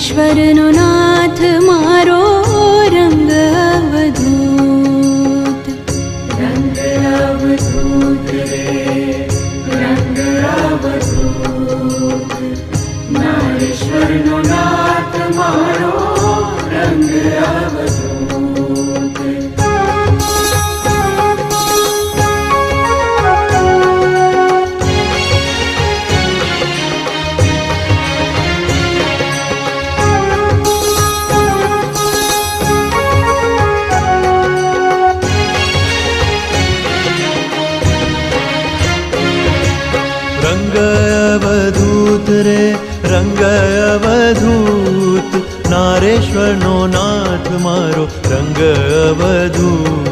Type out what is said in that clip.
નારેશ્વરનો નાથ મારો રંગ અવધૂત. રંગ અવધૂત રે રંગ અવધૂત, નારેશ્વરનો નાથ મારો રંગ અવધૂત. રંગ અવધૂત રે રંગ અવધૂત, નારેશ્વરનો નાથ મારો રંગ અવધૂત.